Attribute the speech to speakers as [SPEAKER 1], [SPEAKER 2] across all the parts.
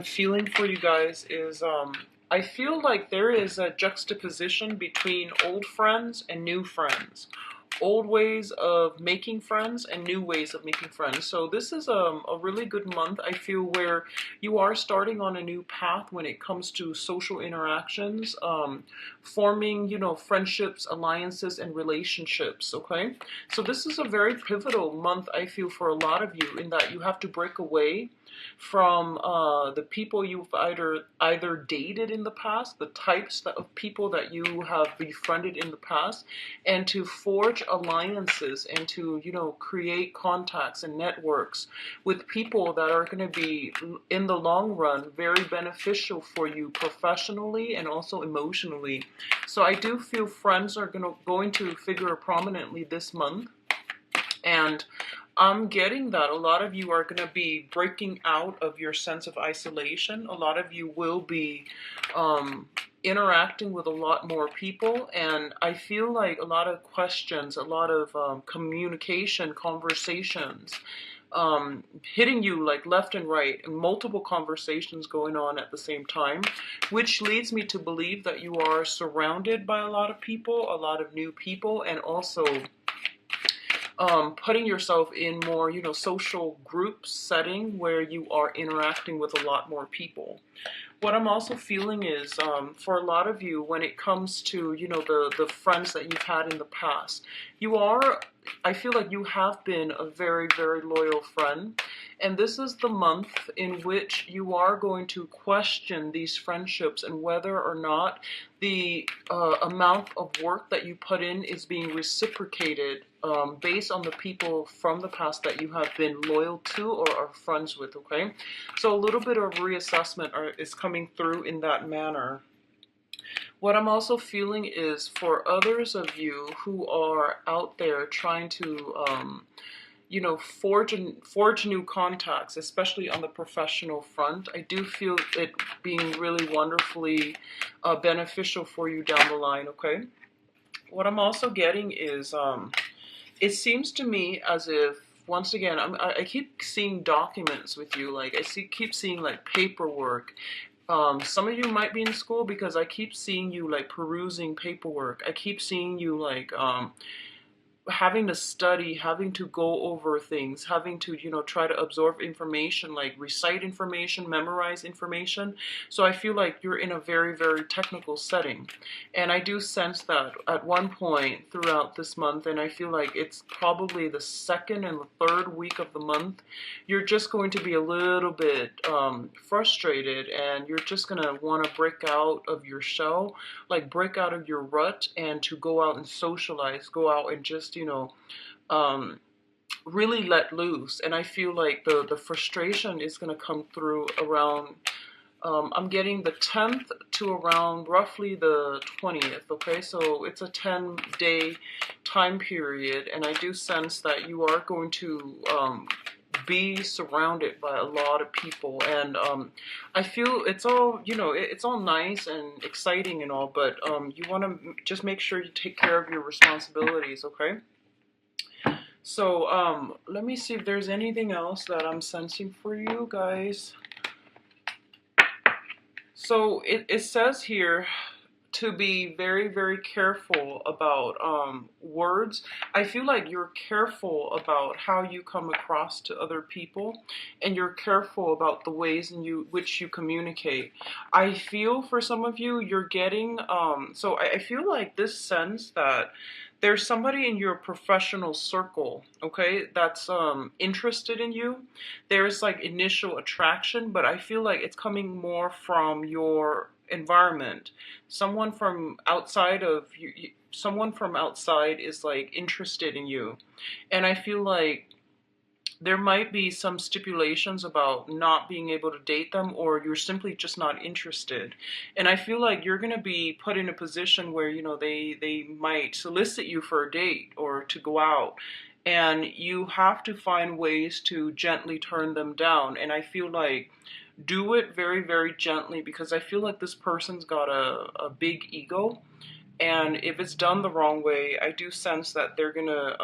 [SPEAKER 1] Feeling for you guys is I feel like there is a juxtaposition between old friends and new friends. Old ways of making friends and new ways of making friends. So this is a really good month, I feel, where you are starting on a new path when it comes to social interactions, forming, friendships, alliances, and relationships, okay? So this is a very pivotal month, I feel, for a lot of you in that you have to break away from the people you've either dated in the past, the types of people that you have befriended in the past, and to forge alliances and to create contacts and networks with people that are going to be in the long run very beneficial for you professionally and also emotionally. So I do feel friends are going to figure prominently this month. And I'm getting that a lot of you are going to be breaking out of your sense of isolation. A lot of you will be interacting with a lot more people. And I feel like a lot of questions, a lot of communication, conversations hitting you like left and right, and multiple conversations going on at the same time, which leads me to believe that you are surrounded by a lot of people, a lot of new people, and also putting yourself in more, social group setting where you are interacting with a lot more people. What I'm also feeling is, for a lot of you, when it comes to, the friends that you've had in the past, I feel like you have been a very, very loyal friend. And this is the month in which you are going to question these friendships and whether or not the amount of work that you put in is being reciprocated based on the people from the past that you have been loyal to or are friends with, okay? So a little bit of reassessment is coming through in that manner. What I'm also feeling is for others of you who are out there trying to forge new contacts, especially on the professional front. I do feel it being really wonderfully beneficial for you down the line, okay? What I'm also getting is, it seems to me as if, once again, I keep seeing documents with you, like keep seeing like paperwork. Some of you might be in school because I keep seeing you like perusing paperwork. I keep seeing you like having to study, having to go over things, having to, try to absorb information, like recite information, memorize information. So I feel like you're in a very, very technical setting. And I do sense that at one point throughout this month, and I feel like it's probably the second and the third week of the month, you're just going to be a little bit frustrated, and you're just going to want to break out of your shell, like break out of your rut, and to go out and socialize, go out and just really let loose. And I feel like the frustration is going to come through around, I'm getting the 10th to around roughly the 20th, okay? So it's a 10-day time period, and I do sense that you are going to be surrounded by a lot of people. And I feel it's all, it's all nice and exciting and all, but you want to just make sure you take care of your responsibilities, okay? So let me see if there's anything else that I'm sensing for you guys. So it says here to be very, very careful about words. I feel like you're careful about how you come across to other people, and you're careful about the ways in which you communicate. I feel for some of you, you're getting, so I feel like this sense that there's somebody in your professional circle, okay, that's interested in you. There's like initial attraction, but I feel like it's coming more from your environment. Someone from outside of you, someone from outside is like interested in you. And I feel like there might be some stipulations about not being able to date them, or you're simply just not interested. And I feel like you're going to be put in a position where, they might solicit you for a date or to go out. And you have to find ways to gently turn them down. And I feel like do it very, very gently, because I feel like this person's got a big ego. And if it's done the wrong way, I do sense that they're going to,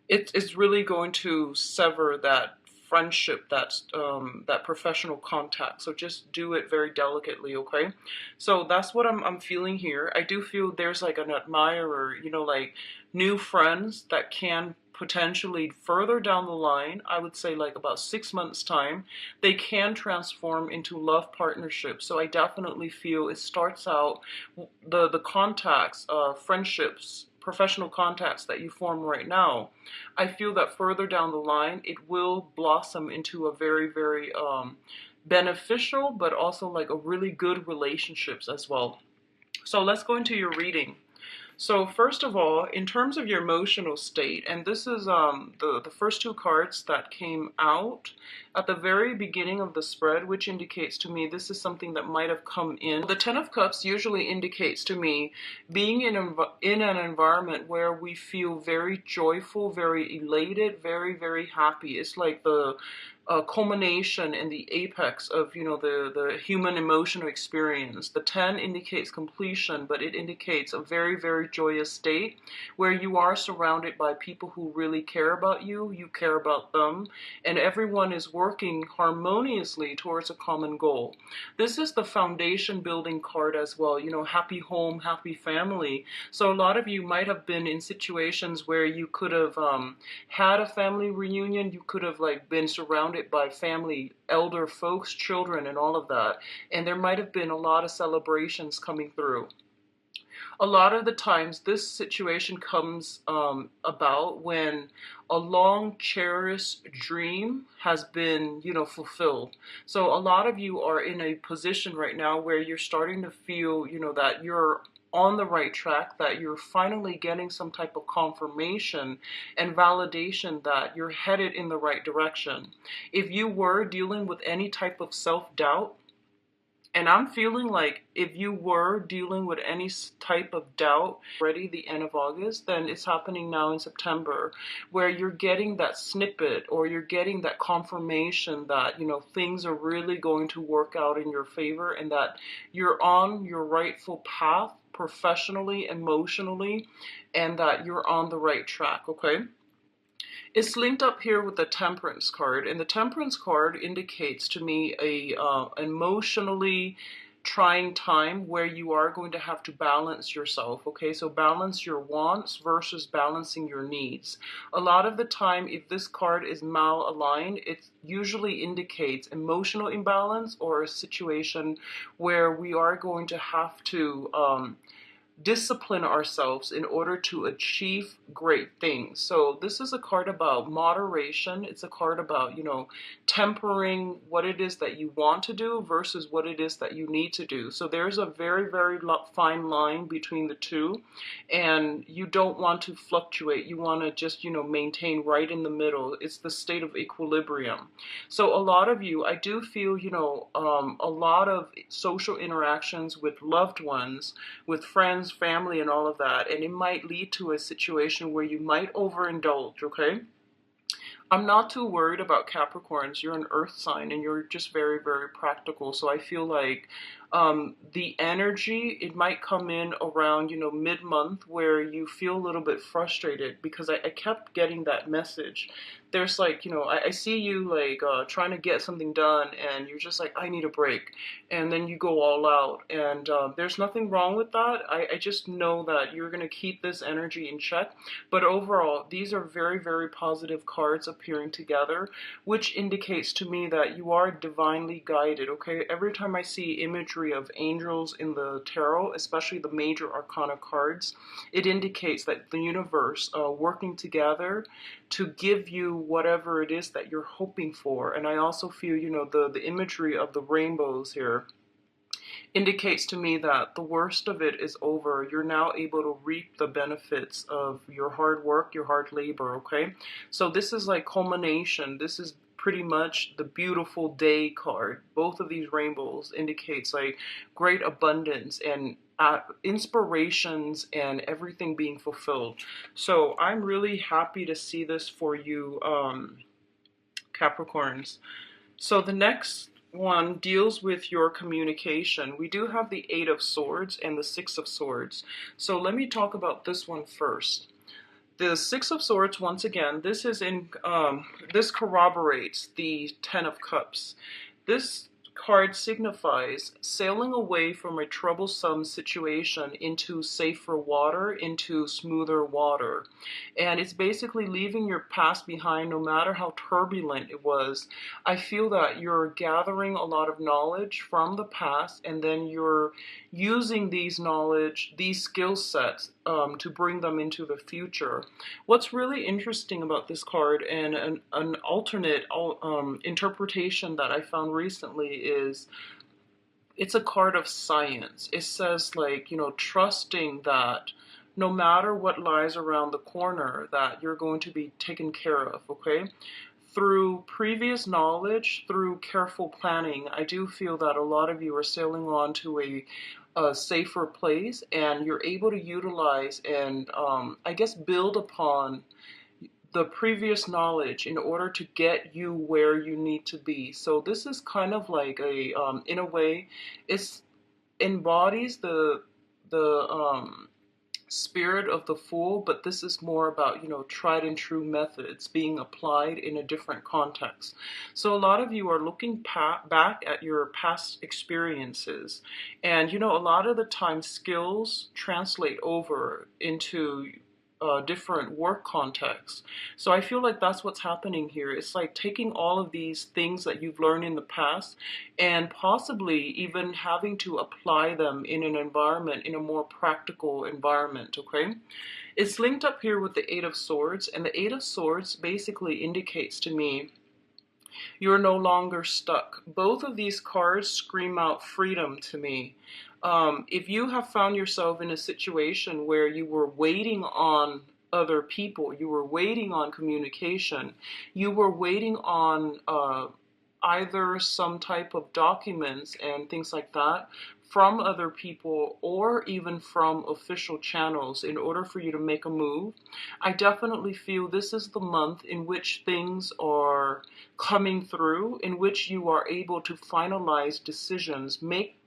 [SPEAKER 1] it's really going to sever that friendship, that's that professional contact. So just do it very delicately, okay? So that's what I'm feeling here. I do feel there's like an admirer, you know, like new friends that can potentially further down the line, I would say like about 6 months time, they can transform into love partnerships. So I definitely feel it starts out, the contacts, friendships, professional contacts that you form right now, I feel that further down the line it will blossom into a very, very beneficial, but also like a really good relationships as well. So let's go into your reading. So first of all, in terms of your emotional state, and this is the first two cards that came out at the very beginning of the spread, which indicates to me this is something that might have come in. The Ten of Cups usually indicates to me being in an environment where we feel very joyful, very elated, very, very happy. It's like the culmination and the apex of, you know, the human emotional experience. The 10 indicates completion, but it indicates a very, very joyous state where you are surrounded by people who really care about you, you care about them, and everyone is working harmoniously towards a common goal. This is the foundation building card as well, you know, happy home, happy family. So a lot of you might have been in situations where you could have had a family reunion, you could have like been surrounded by family, elder folks, children, and all of that. And there might have been a lot of celebrations coming through. A lot of the times this situation comes about when a long cherished dream has been, you know, fulfilled. So a lot of you are in a position right now where you're starting to feel, you know, that you're on the right track, that you're finally getting some type of confirmation and validation that you're headed in the right direction. If you were dealing with any type of self-doubt, and I'm feeling like if you were dealing with any type of doubt already the end of August, then it's happening now in September, where you're getting that snippet or you're getting that confirmation that, you know, things are really going to work out in your favor and that you're on your rightful path professionally, emotionally, and that you're on the right track, okay? It's linked up here with the Temperance card, and the Temperance card indicates to me a emotionally trying time where you are going to have to balance yourself, okay? So balance your wants versus balancing your needs. A lot of the time, if this card is malaligned, it usually indicates emotional imbalance or a situation where we are going to have to discipline ourselves in order to achieve great things. So this is a card about moderation. It's a card about, you know, tempering what it is that you want to do versus what it is that you need to do. So there's a very, very fine line between the two, and you don't want to fluctuate. You want to just, you know, maintain right in the middle. It's the state of equilibrium. So a lot of you, I do feel, you know, a lot of social interactions with loved ones, with friends, family, and all of that, and it might lead to a situation where you might overindulge, okay? I'm not too worried about Capricorns. You're an earth sign and you're just very, very practical. So I feel like the energy, it might come in around, you know, mid-month where you feel a little bit frustrated because I kept getting that message. There's like, you know, I see you like trying to get something done and you're just like, I need a break. And then you go all out. And there's nothing wrong with that. I just know that you're going to keep this energy in check. But overall, these are very, very positive cards appearing together, which indicates to me that you are divinely guided, okay? Every time I see imagery of angels in the tarot, especially the major arcana cards, it indicates that the universe working together to give you whatever it is that you're hoping for. And I also feel, you know, the imagery of the rainbows here indicates to me that the worst of it is over. You're now able to reap the benefits of your hard work, your hard labor, okay? So this is like culmination. This is pretty much the beautiful day card. Both of these rainbows indicates like great abundance and inspirations and everything being fulfilled. So I'm really happy to see this for you, Capricorns. So the next one deals with your communication. We do have the Eight of Swords and the Six of Swords. So let me talk about this one first. The Six of Swords, once again, this is in this corroborates the Ten of Cups. This card signifies sailing away from a troublesome situation into safer water, into smoother water. And it's basically leaving your past behind no matter how turbulent it was. I feel that you're gathering a lot of knowledge from the past, and then you're using these knowledge, these skill sets, to bring them into the future. What's really interesting about this card, and an alternate interpretation that I found recently, is it's a card of science. It says, like, trusting that no matter what lies around the corner, that you're going to be taken care of, okay? Through previous knowledge, through careful planning, I do feel that a lot of you are sailing on to a safer place, and you're able to utilize and, I guess, build upon the previous knowledge in order to get you where you need to be. So this is kind of like in a way, it's embodies the spirit of the Fool, but this is more about, tried and true methods being applied in a different context. So a lot of you are looking back at your past experiences, and, a lot of the time skills translate over into different work contexts. So I feel like that's what's happening here. It's like taking all of these things that you've learned in the past and possibly even having to apply them in an environment, in a more practical environment, okay? It's linked up here with the Eight of Swords, and the Eight of Swords basically indicates to me you're no longer stuck. Both of these cards scream out freedom to me. If you have found yourself in a situation where you were waiting on other people, you were waiting on communication, you were waiting on either some type of documents and things like that from other people, or even from official channels in order for you to make a move, I definitely feel this is the month in which things are coming through, in which you are able to finalize decisions, make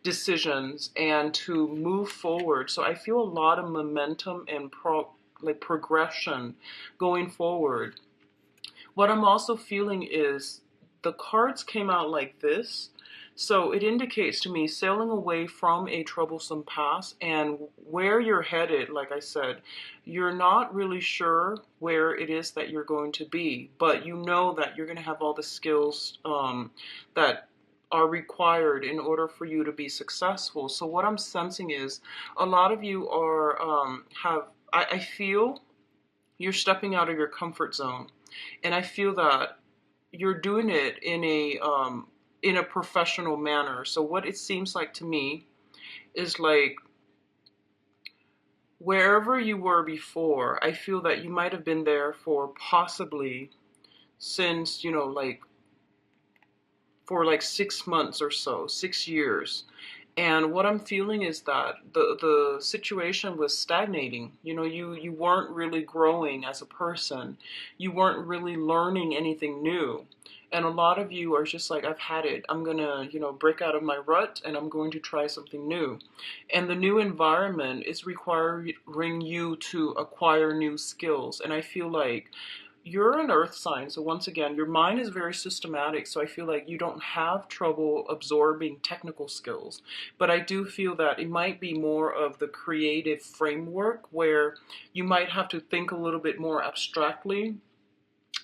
[SPEAKER 1] decisions, and to move forward. So I feel a lot of momentum and progression going forward. What I'm also feeling is the cards came out like this. So it indicates to me sailing away from a troublesome past, and where you're headed, like I said, you're not really sure where it is that you're going to be, but you know that you're going to have all the skills that are required in order for you to be successful. So what I'm sensing is a lot of you are, I feel you're stepping out of your comfort zone. And I feel that you're doing it in a professional manner. So what it seems like to me is like wherever you were before, I feel that you might have been there for possibly since, for like 6 months or so, 6 years. And what I'm feeling is that the situation was stagnating. You weren't really growing as a person. You weren't really learning anything new. And a lot of you are just like, I've had it. I'm going to, break out of my rut, and I'm going to try something new. And the new environment is requiring you to acquire new skills. And I feel like you're an earth sign, so once again, your mind is very systematic, so I feel like you don't have trouble absorbing technical skills. But I do feel that it might be more of the creative framework where you might have to think a little bit more abstractly,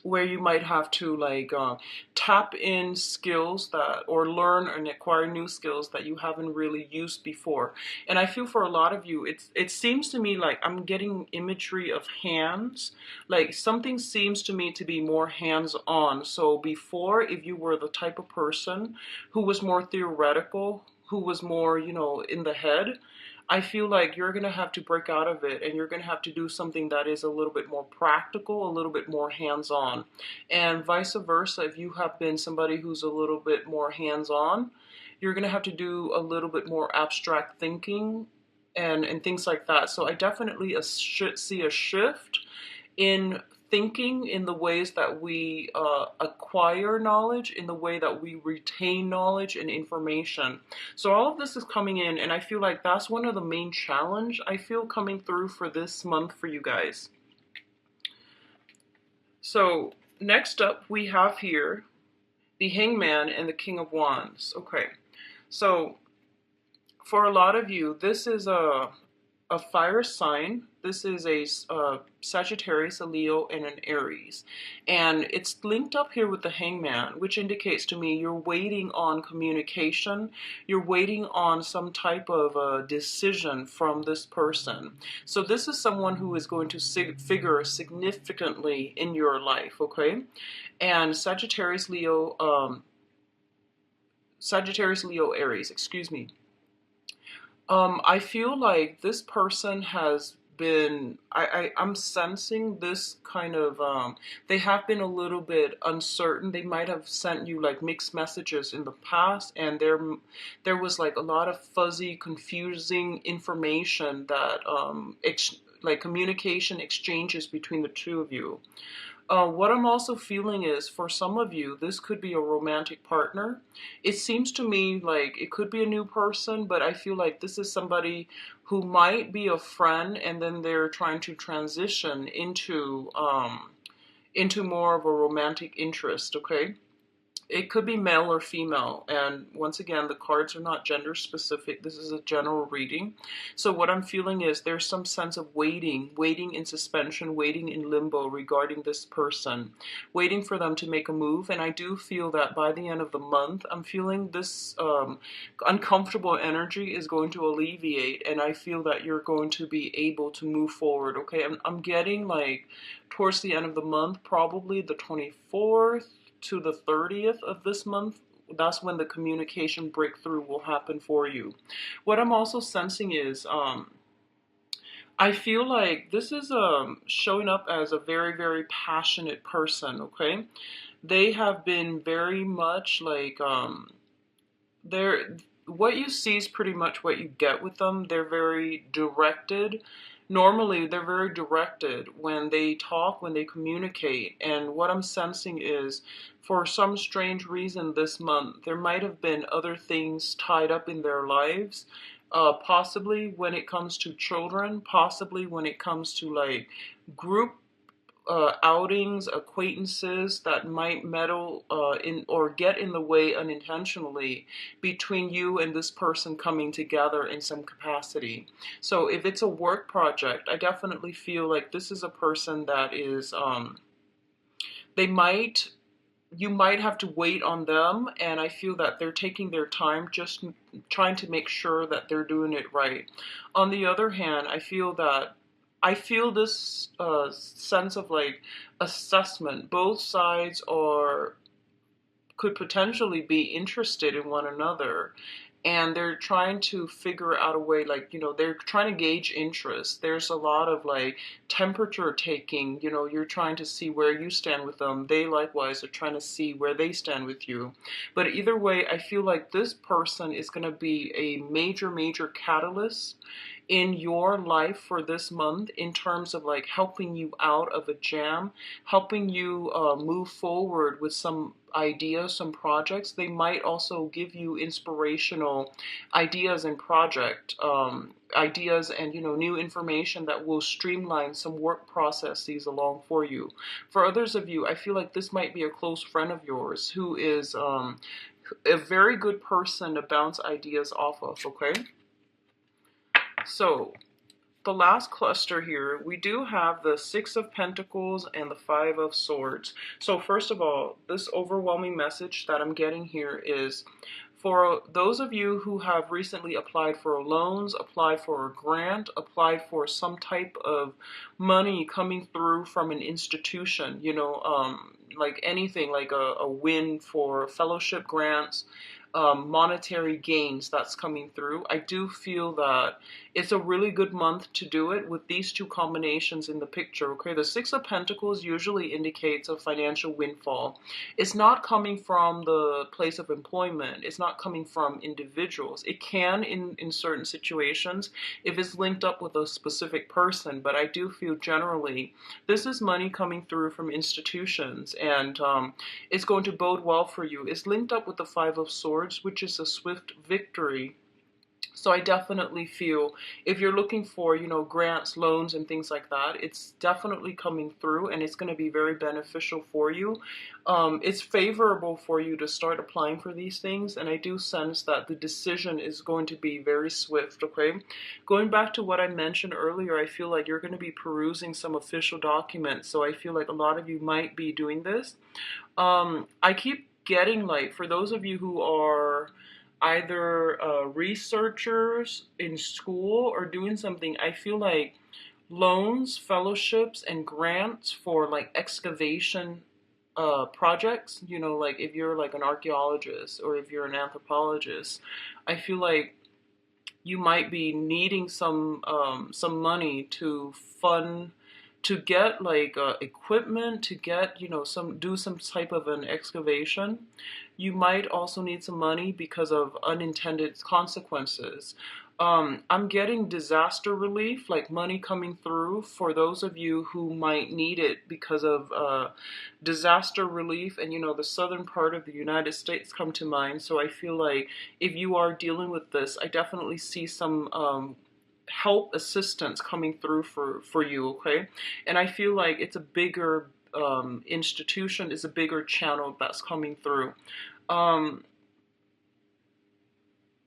[SPEAKER 1] where you might have to tap in skills that, or learn and acquire new skills that you haven't really used before. And I feel for a lot of you, it seems to me like I'm getting imagery of hands, like something seems to me to be more hands-on. So before, if you were the type of person who was more theoretical, who was more, in the head, I feel like you're going to have to break out of it, and you're going to have to do something that is a little bit more practical, a little bit more hands-on. And vice versa, if you have been somebody who's a little bit more hands-on, you're going to have to do a little bit more abstract thinking and things like that. So I definitely should see a shift in thinking, in the ways that we acquire knowledge, in the way that we retain knowledge and information. So all of this is coming in, and I feel like that's one of the main challenge I feel coming through for this month for you guys. So next up we have here the Hangman and the King of Wands. Okay, so for a lot of you, this is a fire sign. This is a Sagittarius, a Leo, and an Aries. And it's linked up here with the Hangman, which indicates to me you're waiting on communication. You're waiting on some type of decision from this person. So this is someone who is going to figure significantly in your life, okay? And Sagittarius, Leo, Aries, excuse me. I feel like this person has been, I'm sensing this kind of, they have been a little bit uncertain. They might have sent you like mixed messages in the past, and there was like a lot of fuzzy, confusing information that, like communication exchanges between the two of you. What I'm also feeling is, for some of you, this could be a romantic partner. It seems to me like it could be a new person, but I feel like this is somebody who might be a friend, and then they're trying to transition into more of a romantic interest, okay? It could be male or female, and once again, the cards are not gender specific. This is a general reading. So what I'm feeling is there's some sense of waiting in suspension, waiting in limbo regarding this person, waiting for them to make a move. And I do feel that by the end of the month, I'm feeling this uncomfortable energy is going to alleviate, and I feel that you're going to be able to move forward, okay? I'm getting like towards the end of the month, probably the 24th to the 30th of this month. That's when the communication breakthrough will happen for you. What I'm also sensing is I feel like this is showing up as a very, very passionate person, okay? They have been very much like they're, what you see is pretty much what you get with them. They're very directed. Normally, they're very directed when they talk, when they communicate. And what I'm sensing is, for some strange reason this month, there might have been other things tied up in their lives. Possibly when it comes to children, possibly when it comes to like group outings, acquaintances that might meddle in or get in the way unintentionally between you and this person coming together in some capacity. So if it's a work project, I definitely feel like this is a person that is, they might, you might have to wait on them, and I feel that they're taking their time, just trying to make sure that they're doing it right. On the other hand, I feel this sense of like assessment. Both sides could potentially be interested in one another, and they're trying to figure out a way, like, you know, they're trying to gauge interest. There's a lot of like temperature taking, you know, you're trying to see where you stand with them. They likewise are trying to see where they stand with you. But either way, I feel like this person is going to be a major, major catalyst in your life for this month, in terms of like helping you out of a jam, helping you move forward with some ideas, some projects. They might also give you inspirational ideas and project ideas, and, you know, new information that will streamline some work processes along for you. For others of you, I feel like this might be a close friend of yours who is a very good person to bounce ideas off of, okay? So the last cluster here, we do have the Six of Pentacles and the Five of Swords. So first of all, this overwhelming message that I'm getting here is for those of you who have recently applied for loans, applied for a grant, applied for some type of money coming through from an institution, you know, like anything, like a win for fellowship grants, monetary gains that's coming through. I do feel that it's a really good month to do it with these two combinations in the picture. Okay, the Six of Pentacles usually indicates a financial windfall. It's not coming from the place of employment. It's not coming from individuals. It can in certain situations if it's linked up with a specific person, but I do feel generally this is money coming through from institutions, and it's going to bode well for you. It's linked up with the Five of Swords, which is a swift victory. So I definitely feel if you're looking for, grants, loans, and things like that, it's definitely coming through, and it's going to be very beneficial for you. It's favorable for you to start applying for these things, and I do sense that the decision is going to be very swift, okay? Going back to what I mentioned earlier, I feel like you're going to be perusing some official documents, so I feel like a lot of you might be doing this. I keep getting, like, for those of you who are either researchers in school or doing something, I feel like loans, fellowships, and grants for like excavation projects, like if you're like an archaeologist or if you're an anthropologist, I feel like you might be needing some money to fund, to get like equipment, to get do some type of an excavation. You might also need some money because of unintended consequences. I'm getting disaster relief, like money coming through for those of you who might need it because of disaster relief. And the southern part of the United States come to mind. So I feel like if you are dealing with this, I definitely see some help, assistance coming through for you, okay? And I feel like it's a bigger institution, is a bigger channel that's coming through.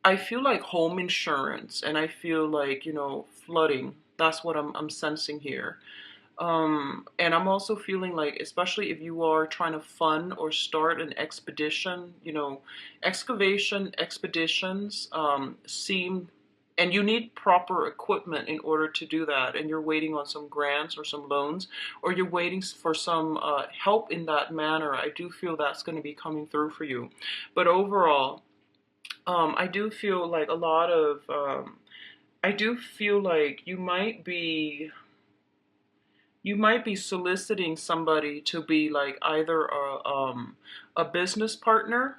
[SPEAKER 1] I feel like home insurance, and I feel like, flooding. That's what I'm sensing here. And I'm also feeling like, especially if you are trying to fund or start an expedition, excavation expeditions seem, and you need proper equipment in order to do that, and you're waiting on some grants or some loans, or you're waiting for some help in that manner. I do feel that's going to be coming through for you. But overall, I do feel like I do feel like you might be soliciting somebody to be like either a business partner.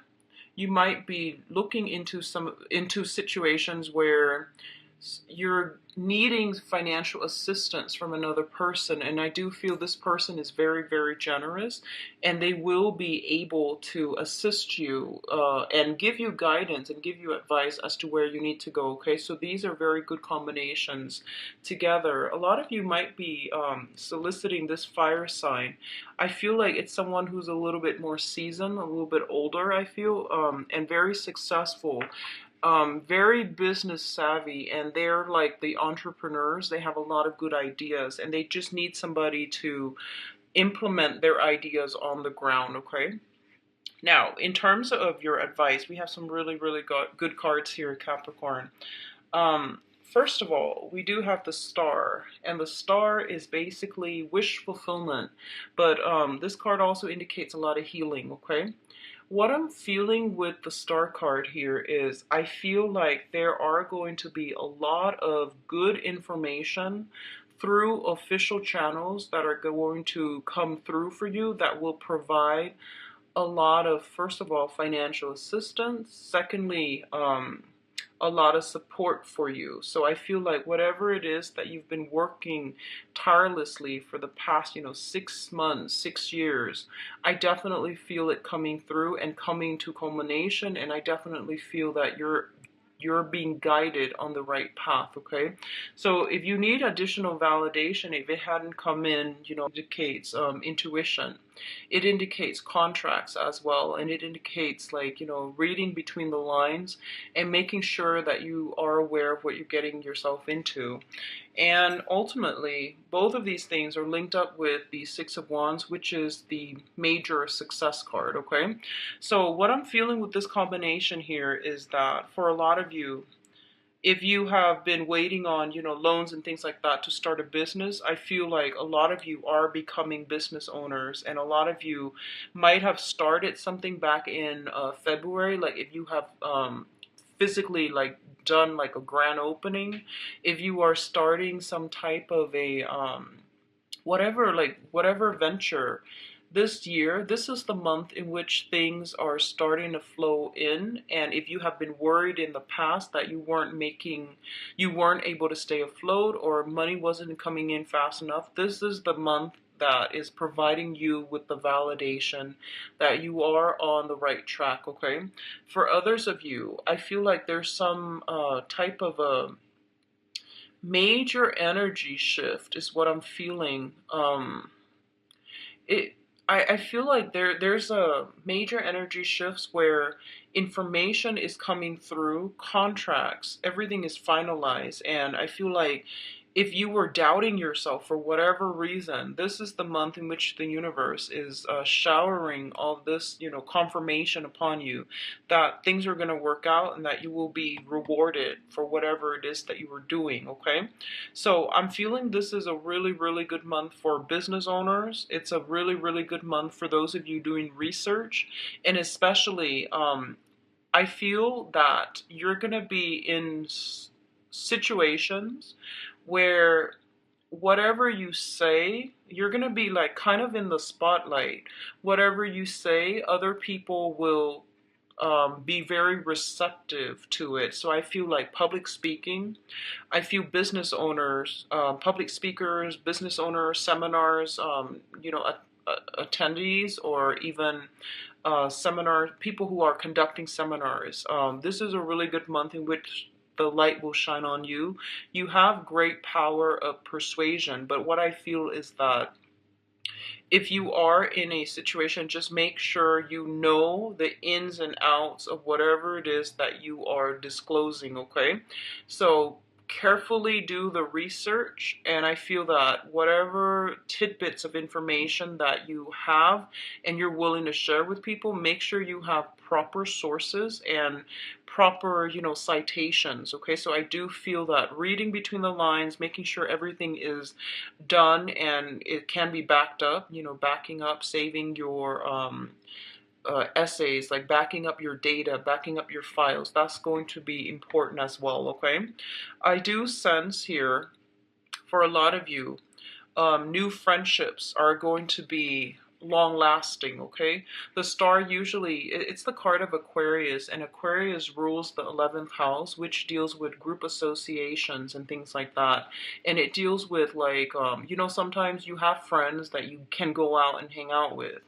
[SPEAKER 1] You might be looking into situations where you're needing financial assistance from another person, and I do feel this person is very, very generous, and they will be able to assist you and give you guidance and give you advice as to where you need to go. Okay, so these are very good combinations together. A lot of you might be soliciting this fire sign. I feel like it's someone who's a little bit more seasoned, a little bit older, I feel, and very successful. Very business savvy, and they're like the entrepreneurs. They have a lot of good ideas, and they just need somebody to implement their ideas on the ground, okay? Now, in terms of your advice, we have some really, really good cards here, Capricorn. First of all, we do have the Star, and the Star is basically wish fulfillment, but this card also indicates a lot of healing, okay? What I'm feeling with the Star card here is I feel like there are going to be a lot of good information through official channels that are going to come through for you that will provide a lot of, first of all, financial assistance. Secondly, a lot of support for you. So I feel like whatever it is that you've been working tirelessly for the past, 6 months, 6 years, I definitely feel it coming through and coming to culmination, and I definitely feel that you're being guided on the right path, okay? So if you need additional validation, if it hadn't come in, it indicates intuition. It indicates contracts as well, and it indicates like, reading between the lines and making sure that you are aware of what you're getting yourself into. And ultimately, both of these things are linked up with the Six of Wands, which is the major success card, okay? So what I'm feeling with this combination here is that for a lot of you, if you have been waiting on, loans and things like that to start a business, I feel like a lot of you are becoming business owners, and a lot of you might have started something back in February. Like if you have physically like done like a grand opening, if you are starting some type of a whatever venture this year, this is the month in which things are starting to flow in. And if you have been worried in the past that you weren't able to stay afloat, or money wasn't coming in fast enough, this is the month that is providing you with the validation that you are on the right track. Okay, for others of you, I feel like there's some type of a major energy shift is what I'm feeling. It I feel like there's a major energy shifts where information is coming through, contracts, everything is finalized, and I feel like if you were doubting yourself for whatever reason, this is the month in which the universe is showering all this, confirmation upon you that things are going to work out and that you will be rewarded for whatever it is that you were doing. Okay, so I'm feeling this is a really, really good month for business owners. It's a really, really good month for those of you doing research, and especially, I feel that you're going to be in situations where whatever you say, you're going to be like kind of in the spotlight. Whatever you say, other people will be very receptive to it. So I feel like public speaking, I feel business owners, public speakers, business owners, seminars, attendees, or even seminar people who are conducting seminars. This is a really good month in which the light will shine on you. You have great power of persuasion, but what I feel is that if you are in a situation, just make sure you know the ins and outs of whatever it is that you are disclosing, okay? So carefully do the research, and I feel that whatever tidbits of information that you have and you're willing to share with people, make sure you have proper sources and proper, citations, okay? So I do feel that reading between the lines, making sure everything is done and it can be backed up, backing up, saving your essays, like backing up your data, backing up your files. That's going to be important as well, okay? I do sense here for a lot of you, new friendships are going to be long lasting, okay? The star usually, it's the card of Aquarius, and Aquarius rules the 11th house, which deals with group associations and things like that. And it deals with like, sometimes you have friends that you can go out and hang out with.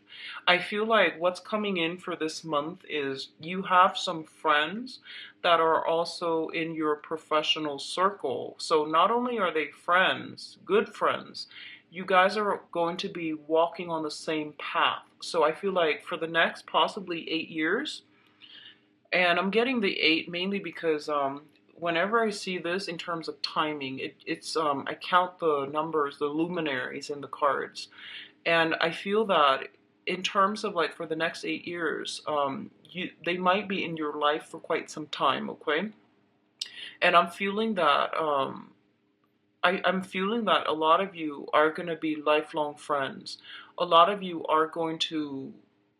[SPEAKER 1] I feel like what's coming in for this month is you have some friends that are also in your professional circle. So not only are they friends, good friends, you guys are going to be walking on the same path. So I feel like for the next possibly 8 years, and I'm getting the 8 mainly because whenever I see this in terms of timing, it's I count the numbers, the luminaries in the cards, and I feel that in terms of like for the next 8 years, they might be in your life for quite some time, okay? And I'm feeling that I'm feeling that a lot of you are going to be lifelong friends. A lot of you are going to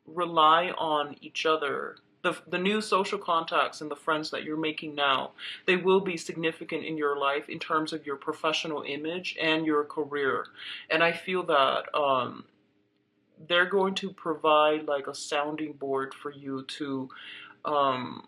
[SPEAKER 1] rely on each other. The new social contacts and the friends that you're making now, they will be significant in your life in terms of your professional image and your career. And I feel that they're going to provide like a sounding board for you to um,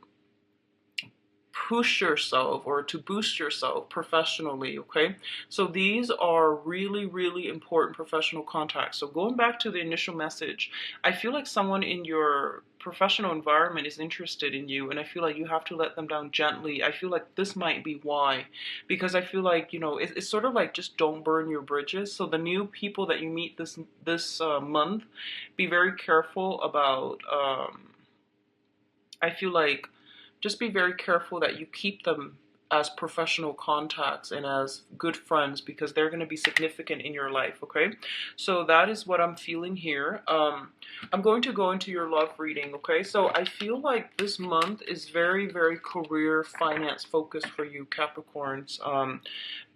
[SPEAKER 1] push yourself or to boost yourself professionally, okay? So these are really, really important professional contacts. So going back to the initial message, I feel like someone in your professional environment is interested in you, and I feel like you have to let them down gently. I feel like this might be why, because I feel like, it's sort of like just don't burn your bridges. So the new people that you meet this month, be very careful about, I feel like just be very careful that you keep them as professional contacts and as good friends, because they're going to be significant in your life, okay? So that is what I'm feeling here. I'm going to go into your love reading, okay? So I feel like this month is very, very career finance focused for you, Capricorns.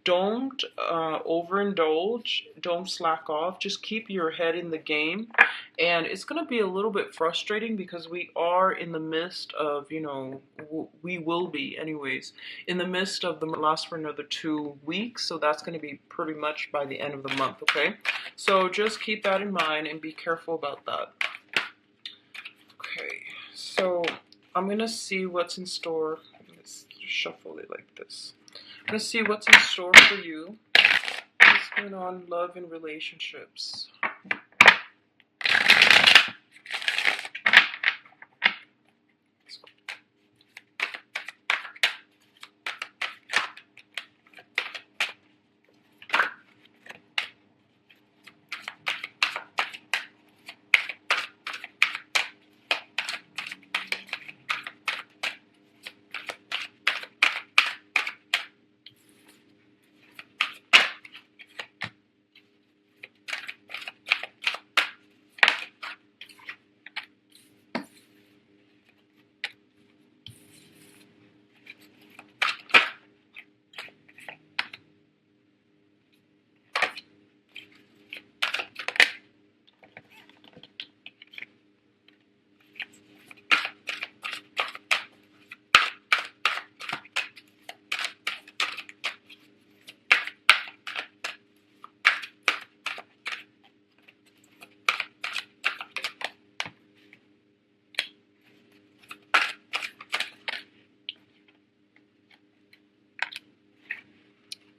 [SPEAKER 1] Don't overindulge, don't slack off, just keep your head in the game. And it's going to be a little bit frustrating because we are in the midst of, you know, we will be anyways, in the midst of the last for another 2 weeks. So that's going to be pretty much by the end of the month, okay? So just keep that in mind and be careful about that. Okay, so I'm going to see what's in store. Let's shuffle it like this. Let's see what's in store for you. What's going on, love and relationships?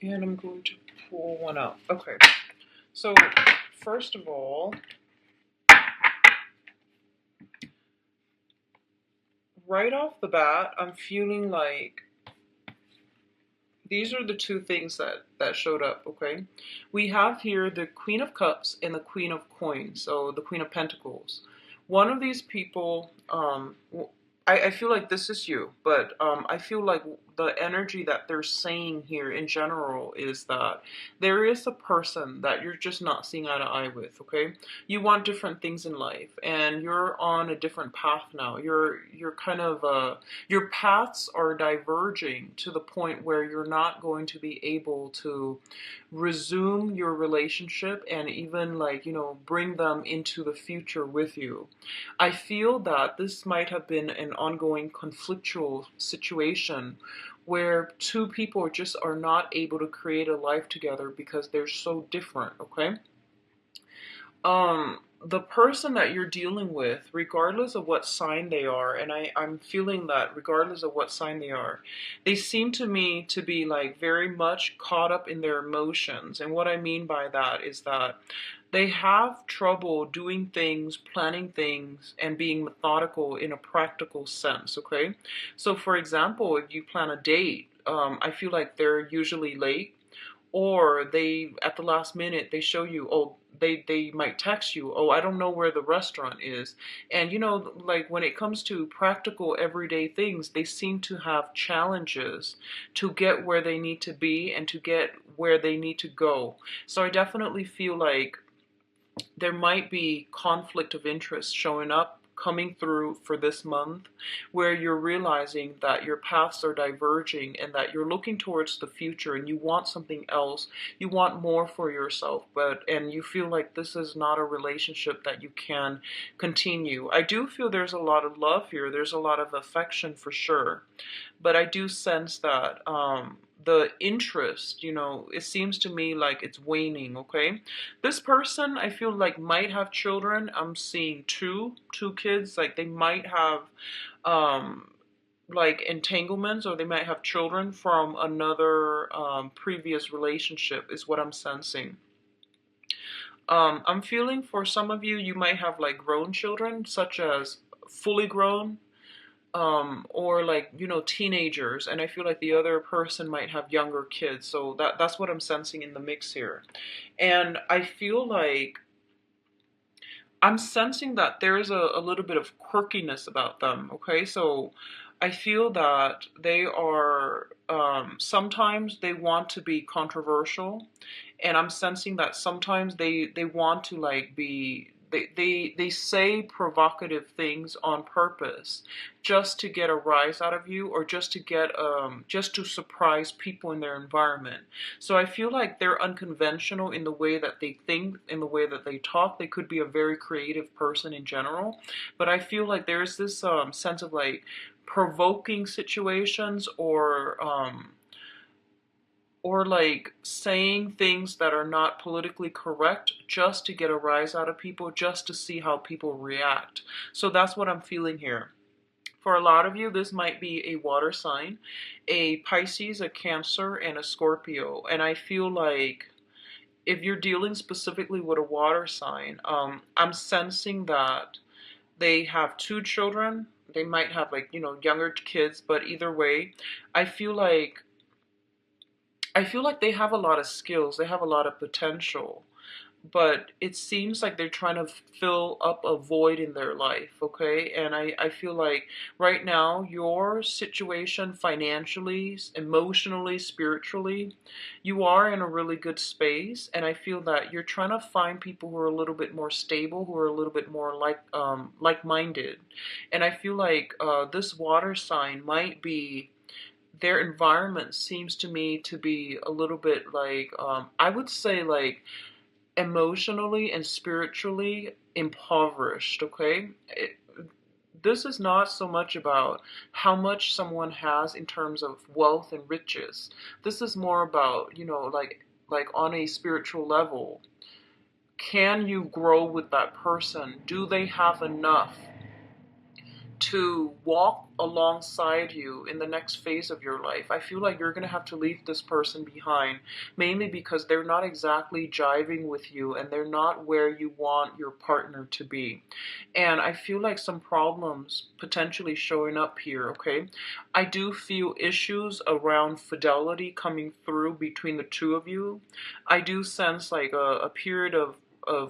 [SPEAKER 1] And I'm going to pull one out. Okay, so first of all, right off the bat, I'm feeling like these are the two things that showed up, okay? We have here the Queen of Cups and the Queen of Coins, so the Queen of Pentacles. One of these people, I feel like this is you, but I feel like the energy that they're saying here in general is that there is a person that you're just not seeing eye to eye with, okay? You want different things in life, and you're on a different path now. You're kind of, your paths are diverging to the point where you're not going to be able to resume your relationship and even, like, you know, bring them into the future with you. I feel that this might have been an ongoing conflictual situation where two people just are not able to create a life together because they're so different, okay? The person that you're dealing with, regardless of what sign they are, and I'm feeling that regardless of what sign they are, they seem to me to be like very much caught up in their emotions. And what I mean by that is that they have trouble doing things, planning things, and being methodical in a practical sense, okay? So for example, if you plan a date, I feel like they're usually late, or they at the last minute they show you, oh, they might text you, oh, I don't know where the restaurant is. And you know, like when it comes to practical everyday things, they seem to have challenges to get where they need to be and to get where they need to go. So I definitely feel like there might be conflict of interest showing up, coming through for this month, where you're realizing that your paths are diverging and that you're looking towards the future and you want something else, you want more for yourself, and you feel like this is not a relationship that you can continue. I do feel there's a lot of love here, there's a lot of affection for sure, but I do sense that the interest, you know, it seems to me like it's waning, okay? This person, I feel like, might have children. I'm seeing two kids, like they might have like entanglements, or they might have children from another previous relationship is what I'm sensing. I'm feeling for some of you, you might have like grown children, such as fully grown, or like, you know, teenagers, and I feel like the other person might have younger kids. So that's what I'm sensing in the mix here. And I feel like I'm sensing that there is a little bit of quirkiness about them. Okay, so I feel that they are, sometimes they want to be controversial, and I'm sensing that sometimes they want to like be, they say provocative things on purpose just to get a rise out of you, or just to get, just to surprise people in their environment. So I feel like they're unconventional in the way that they think, in the way that they talk. They could be a very creative person in general, but I feel like there's this, sense of like provoking situations, or like saying things that are not politically correct just to get a rise out of people, just to see how people react. So that's what I'm feeling here. For a lot of you, this might be a water sign, a Pisces, a Cancer, and a Scorpio. And I feel like if you're dealing specifically with a water sign, I'm sensing that they have two children. They might have, like, younger kids, but either way, I feel like they have a lot of skills. They have a lot of potential, but it seems like they're trying to fill up a void in their life, okay? And I feel like right now, your situation financially, emotionally, spiritually, you are in a really good space. And I feel that you're trying to find people who are a little bit more stable, who are a little bit more like-minded. And I feel like this water sign might be, their environment seems to me to be a little bit like, I would say, like, emotionally and spiritually impoverished, okay? This is not so much about how much someone has in terms of wealth and riches. This is more about, like on a spiritual level. Can you grow with that person? Do they have enough to walk alongside you in the next phase of your life? I feel like you're going to have to leave this person behind, mainly because they're not exactly jiving with you, and they're not where you want your partner to be. And I feel like some problems potentially showing up here, okay? I do feel issues around fidelity coming through between the two of you. I do sense like a period of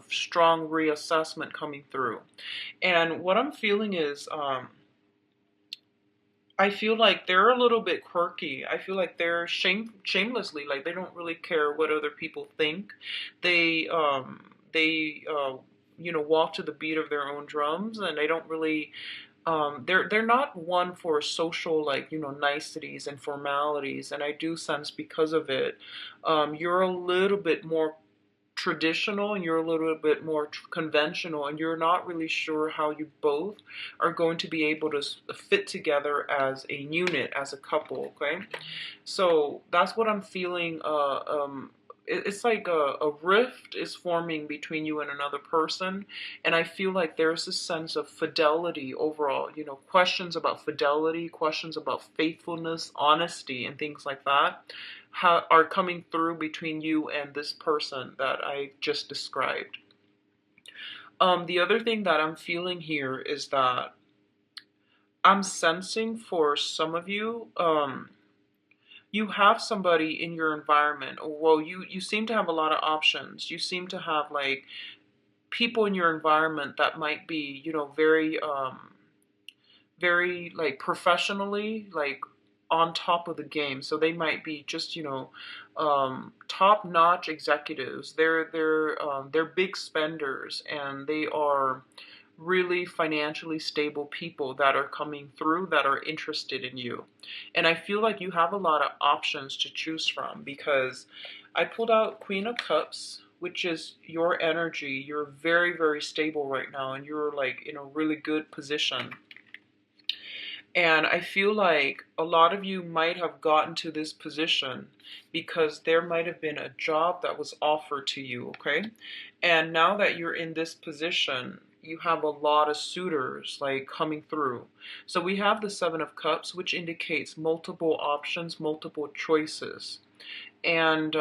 [SPEAKER 1] strong reassessment coming through. And what I'm feeling is, I feel like they're a little bit quirky. I feel like they're shamelessly, like they don't really care what other people think. They walk to the beat of their own drums, and they don't really. They're not one for social, like, niceties and formalities. And I do sense because of it, you're a little bit more traditional, and you're a little bit more conventional, and you're not really sure how you both are going to be able to fit together as a unit, as a couple, okay? So that's what I'm feeling. It's like a rift is forming between you and another person, and I feel like there's a sense of fidelity overall. Questions about fidelity, questions about faithfulness, honesty, and things like that are coming through between you and this person that I just described. The other thing that I'm feeling here is that I'm sensing for some of you, you have somebody in your environment. Well, you seem to have a lot of options. You seem to have like people in your environment that might be, very, very like professionally, like on top of the game. So they might be just, top notch executives. They're big spenders, and they are really financially stable people that are coming through, that are interested in you. And I feel like you have a lot of options to choose from, because I pulled out Queen of Cups, which is your energy. You're very, very stable right now, and you're like in a really good position. And I feel like a lot of you might have gotten to this position because there might have been a job that was offered to you, okay? And now that you're in this position, you have a lot of suitors like coming through. So we have the Seven of Cups, which indicates multiple options, multiple choices. And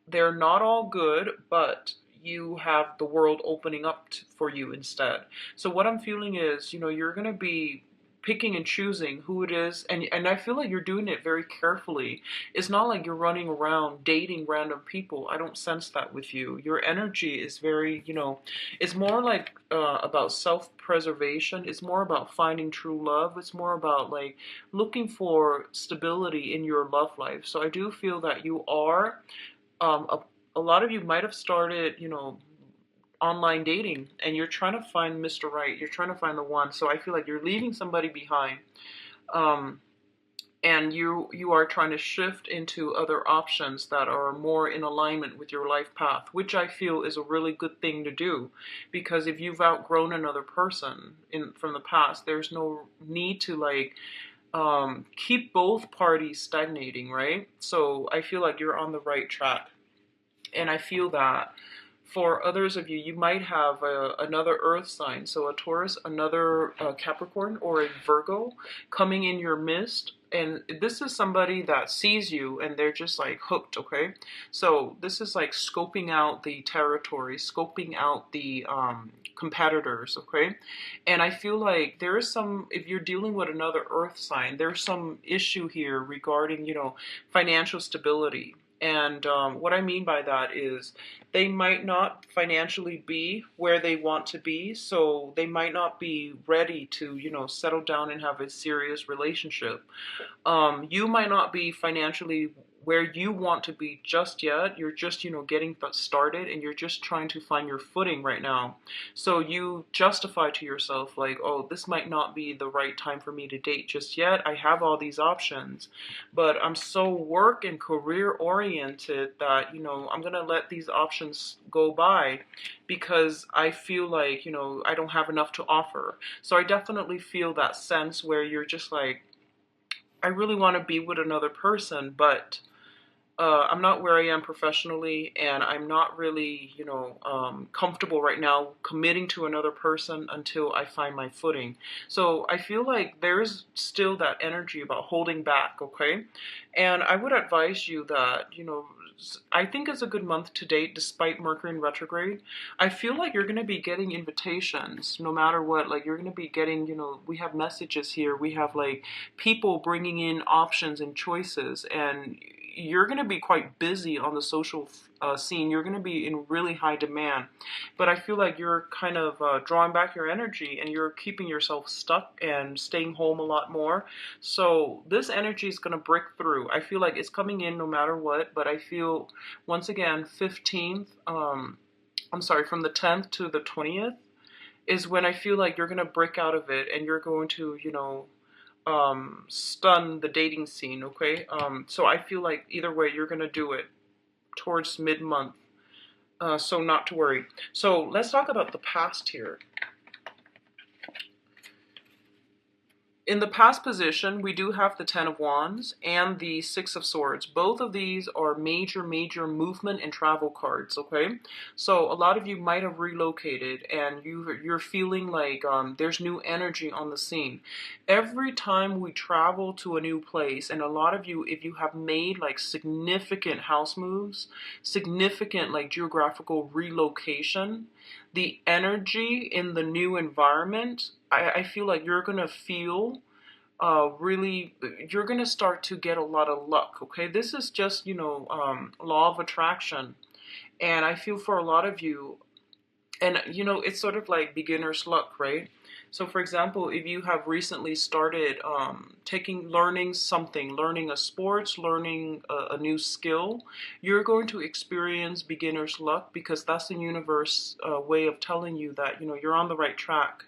[SPEAKER 1] they're not all good, but you have the world opening up for you instead. So what I'm feeling is, you're going to be picking and choosing who it is, and I feel like you're doing it very carefully. It's not like you're running around dating random people. I don't sense that with you. Your energy is very, it's more like about self-preservation. It's more about finding true love. It's more about like looking for stability in your love life. So I do feel that you are, um, a, a lot of you might have started, online dating, and you're trying to find Mr. Right. You're trying to find the one. So I feel like you're leaving somebody behind. Um, and you are trying to shift into other options that are more in alignment with your life path, which I feel is a really good thing to do, because if you've outgrown another person from the past, there's no need to like keep both parties stagnating, right? So I feel like you're on the right track, and I feel that for others of you, you might have another earth sign, so a Taurus, another Capricorn, or a Virgo coming in your midst. And this is somebody that sees you and they're just like hooked, okay? So this is like scoping out the territory, scoping out the competitors, okay? And I feel like there is some, if you're dealing with another earth sign, there's some issue here regarding, financial stability. And what I mean by that is they might not financially be where they want to be, so they might not be ready to, settle down and have a serious relationship. You might not be financially where you want to be just yet. You're just, getting started, and you're just trying to find your footing right now. So you justify to yourself like, oh, this might not be the right time for me to date just yet. I have all these options, but I'm so work and career oriented that, I'm going to let these options go by because I feel like, I don't have enough to offer. So I definitely feel that sense where you're just like, I really want to be with another person, but I'm not where I am professionally, and I'm not really, comfortable right now committing to another person until I find my footing. So I feel like there's still that energy about holding back, okay? And I would advise you that, I think it's a good month to date despite Mercury in retrograde. I feel like you're going to be getting invitations no matter what. Like you're going to be getting, we have messages here. We have like people bringing in options and choices, and you're going to be quite busy on the social scene. You're going to be in really high demand. But I feel like you're kind of drawing back your energy, and you're keeping yourself stuck and staying home a lot more. So this energy is going to break through. I feel like it's coming in no matter what, but I feel, once again, 15th, I'm sorry, from the 10th to the 20th is when I feel like you're going to break out of it, and you're going to, stun the dating scene, okay? So I feel like either way, you're going to do it towards mid-month. So not to worry. So let's talk about the past here. In the past position, we do have the Ten of Wands and the Six of Swords. Both of these are major, major movement and travel cards, okay? So a lot of you might have relocated, and you're feeling like there's new energy on the scene. Every time we travel to a new place, and a lot of you, if you have made like significant house moves, significant like geographical relocation, the energy in the new environment, I feel like you're going to feel really, you're going to start to get a lot of luck, okay? This is just, law of attraction. And I feel for a lot of you, and, it's sort of like beginner's luck, right? So, for example, if you have recently started learning something, learning a sports, learning a new skill, you're going to experience beginner's luck, because that's the universe way of telling you that, you're on the right track.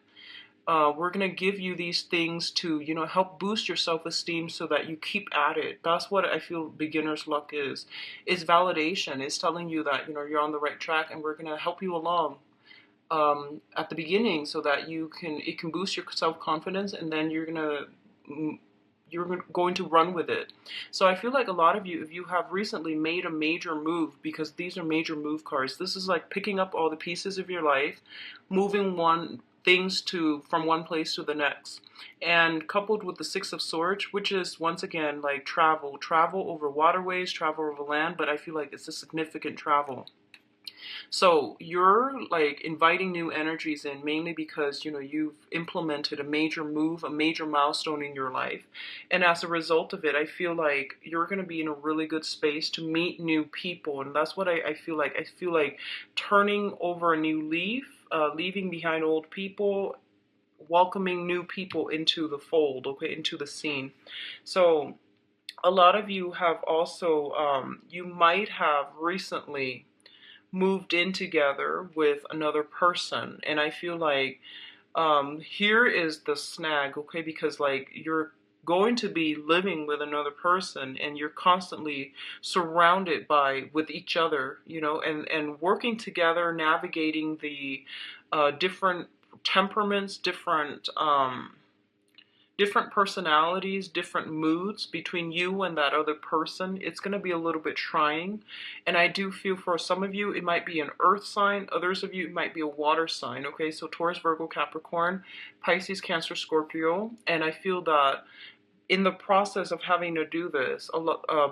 [SPEAKER 1] We're going to give you these things to, help boost your self-esteem so that you keep at it. That's what I feel beginner's luck is. It's validation. It's telling you that, you're on the right track, and we're going to help you along at the beginning so that it can boost your self-confidence, and then you're going to run with it. So I feel like a lot of you, if you have recently made a major move, because these are major move cards, this is like picking up all the pieces of your life, moving things from one place to the next. And coupled with the Six of Swords, which is once again like travel over waterways, travel over land, but I feel like it's a significant travel. So you're like inviting new energies in mainly because, you know, you've implemented a major move, a major milestone in your life. And as a result of it, I feel like you're going to be in a really good space to meet new people. And that's what I feel like. I feel like turning over a new leaf, leaving behind old people, welcoming new people into the fold, okay, into the scene. So a lot of you have also, you might have recently moved in together with another person. And I feel like here is the snag, okay, because like you're going to be living with another person and you're constantly surrounded by with each other, you know, and working together, navigating the different temperaments, different personalities, different moods between you and that other person. It's going to be a little bit trying. And I do feel for some of you, it might be an earth sign. Others of you, it might be a water sign. Okay, so Taurus, Virgo, Capricorn, Pisces, Cancer, Scorpio. And I feel that in the process of having to do this,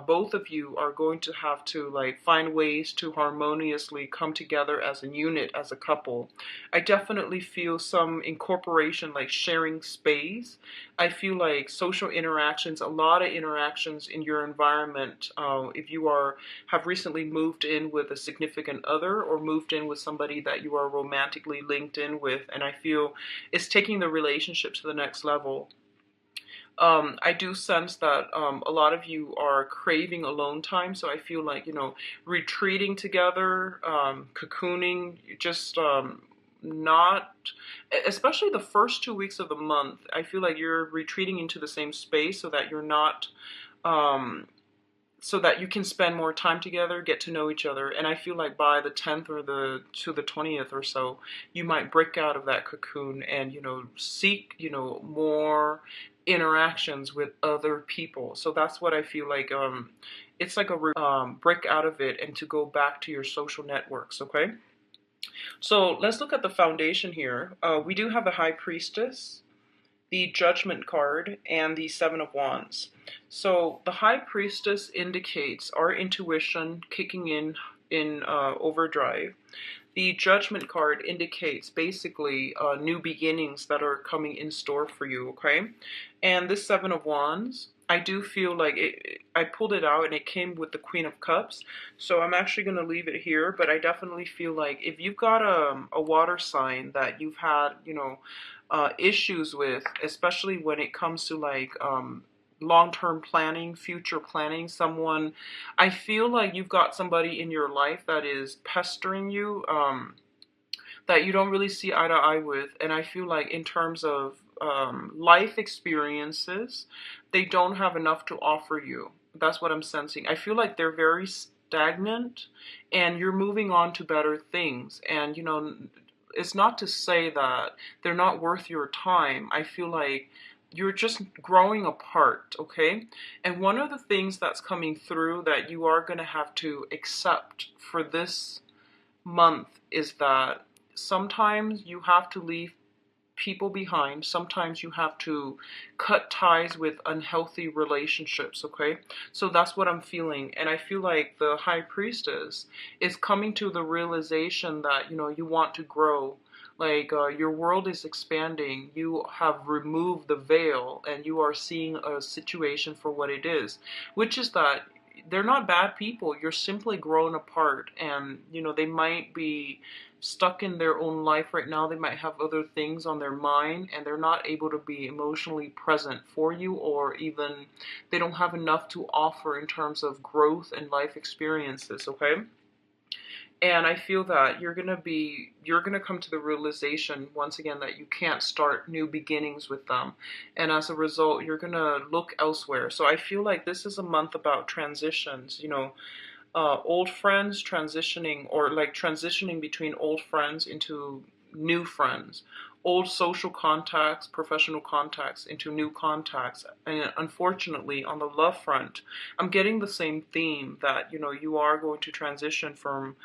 [SPEAKER 1] both of you are going to have to like find ways to harmoniously come together as a unit, as a couple. I definitely feel some incorporation, like sharing space. I feel like social interactions, a lot of interactions in your environment. If you have recently moved in with a significant other or moved in with somebody that you are romantically linked in with, and I feel it's taking the relationship to the next level. I do sense that a lot of you are craving alone time, so I feel like, you know, retreating together, cocooning, just not, especially the first 2 weeks of the month, I feel like you're retreating into the same space so that you're not, so that you can spend more time together, get to know each other. And I feel like by the 10th or the 20th or so, you might break out of that cocoon and, you know, seek, you know, more interactions with other people. So that's what I feel like. It's like a break out of it and to go back to your social networks. Okay. So let's look at the foundation here. We do have the High Priestess, the Judgment card, and the Seven of Wands. So the High Priestess indicates our intuition kicking in overdrive. The Judgment card indicates basically new beginnings that are coming in store for you, okay? And this Seven of Wands, I do feel like I pulled it out and it came with the Queen of Cups. So I'm actually going to leave it here, but I definitely feel like if you've got a water sign that you've had, you know, issues with, especially when it comes to like long-term planning, future planning, someone, I feel like you've got somebody in your life that is pestering you, that you don't really see eye to eye with. And I feel like in terms of life experiences, they don't have enough to offer you. That's what I'm sensing. I feel like they're very stagnant and you're moving on to better things. And, you know, it's not to say that they're not worth your time. I feel like you're just growing apart, okay? And one of the things that's coming through that you are going to have to accept for this month is that sometimes you have to leave people behind. Sometimes you have to cut ties with unhealthy relationships, okay? So that's what I'm feeling. And I feel like the High Priestess is coming to the realization that, you know, you want to grow. Like your world is expanding. You have removed the veil and you are seeing a situation for what it is, which is that they're not bad people. You're simply grown apart, and you know they might be stuck in their own life right now. They might have other things on their mind and they're not able to be emotionally present for you, or even they don't have enough to offer in terms of growth and life experiences, okay? And I feel that you're gonna come to the realization once again that you can't start new beginnings with them. And as a result, you're gonna look elsewhere. So I feel like this is a month about transitions, you know, old friends transitioning, or like transitioning between old friends into new friends, old social contacts, professional contacts into new contacts. And unfortunately, on the love front, I'm getting the same theme that, you know, you are going to transition from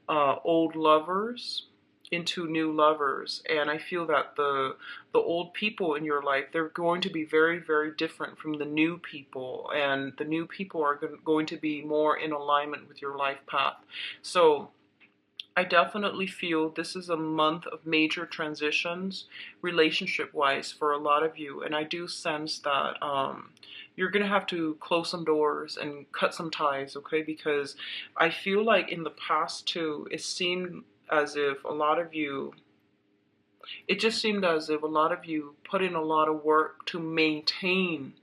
[SPEAKER 1] old lovers into new lovers. And I feel that the old people in your life, they're going to be very, very different from the new people, and the new people are going to be more in alignment with your life path. So I definitely feel this is a month of major transitions relationship wise for a lot of you. And I do sense that you're going to have to close some doors and cut some ties, okay? Because I feel like in the past too, it seemed as if a lot of you, it just seemed as if a lot of you put in a lot of work to maintain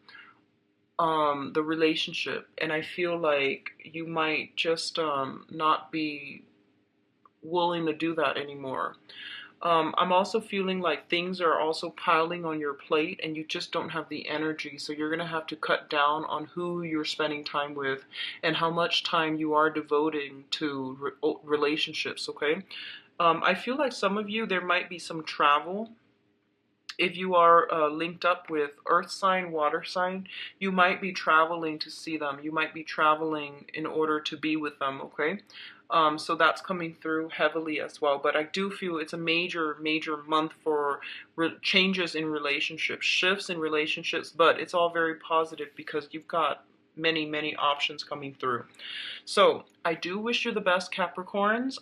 [SPEAKER 1] the relationship. And I feel like you might just not be willing to do that anymore. I'm also feeling like things are also piling on your plate and you just don't have the energy. So you're going to have to cut down on who you're spending time with and how much time you are devoting to relationships, okay? I feel like some of you, there might be some travel. If you are linked up with earth sign, water sign, you might be traveling to see them. You might be traveling in order to be with them, okay? So that's coming through heavily as well. But I do feel it's a major, major month for changes in relationships, shifts in relationships, but it's all very positive because you've got many, many options coming through. So I do wish you the best, Capricorns.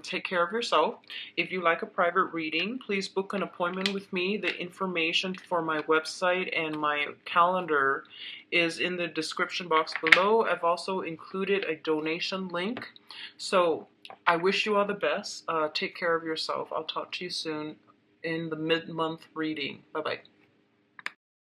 [SPEAKER 1] Take care of yourself. If you like a private reading, please book an appointment with me. The information for my website and my calendar is in the description box below. I've also included a donation link. So I wish you all the best. Take care of yourself. I'll talk to you soon in the mid-month reading. Bye-bye.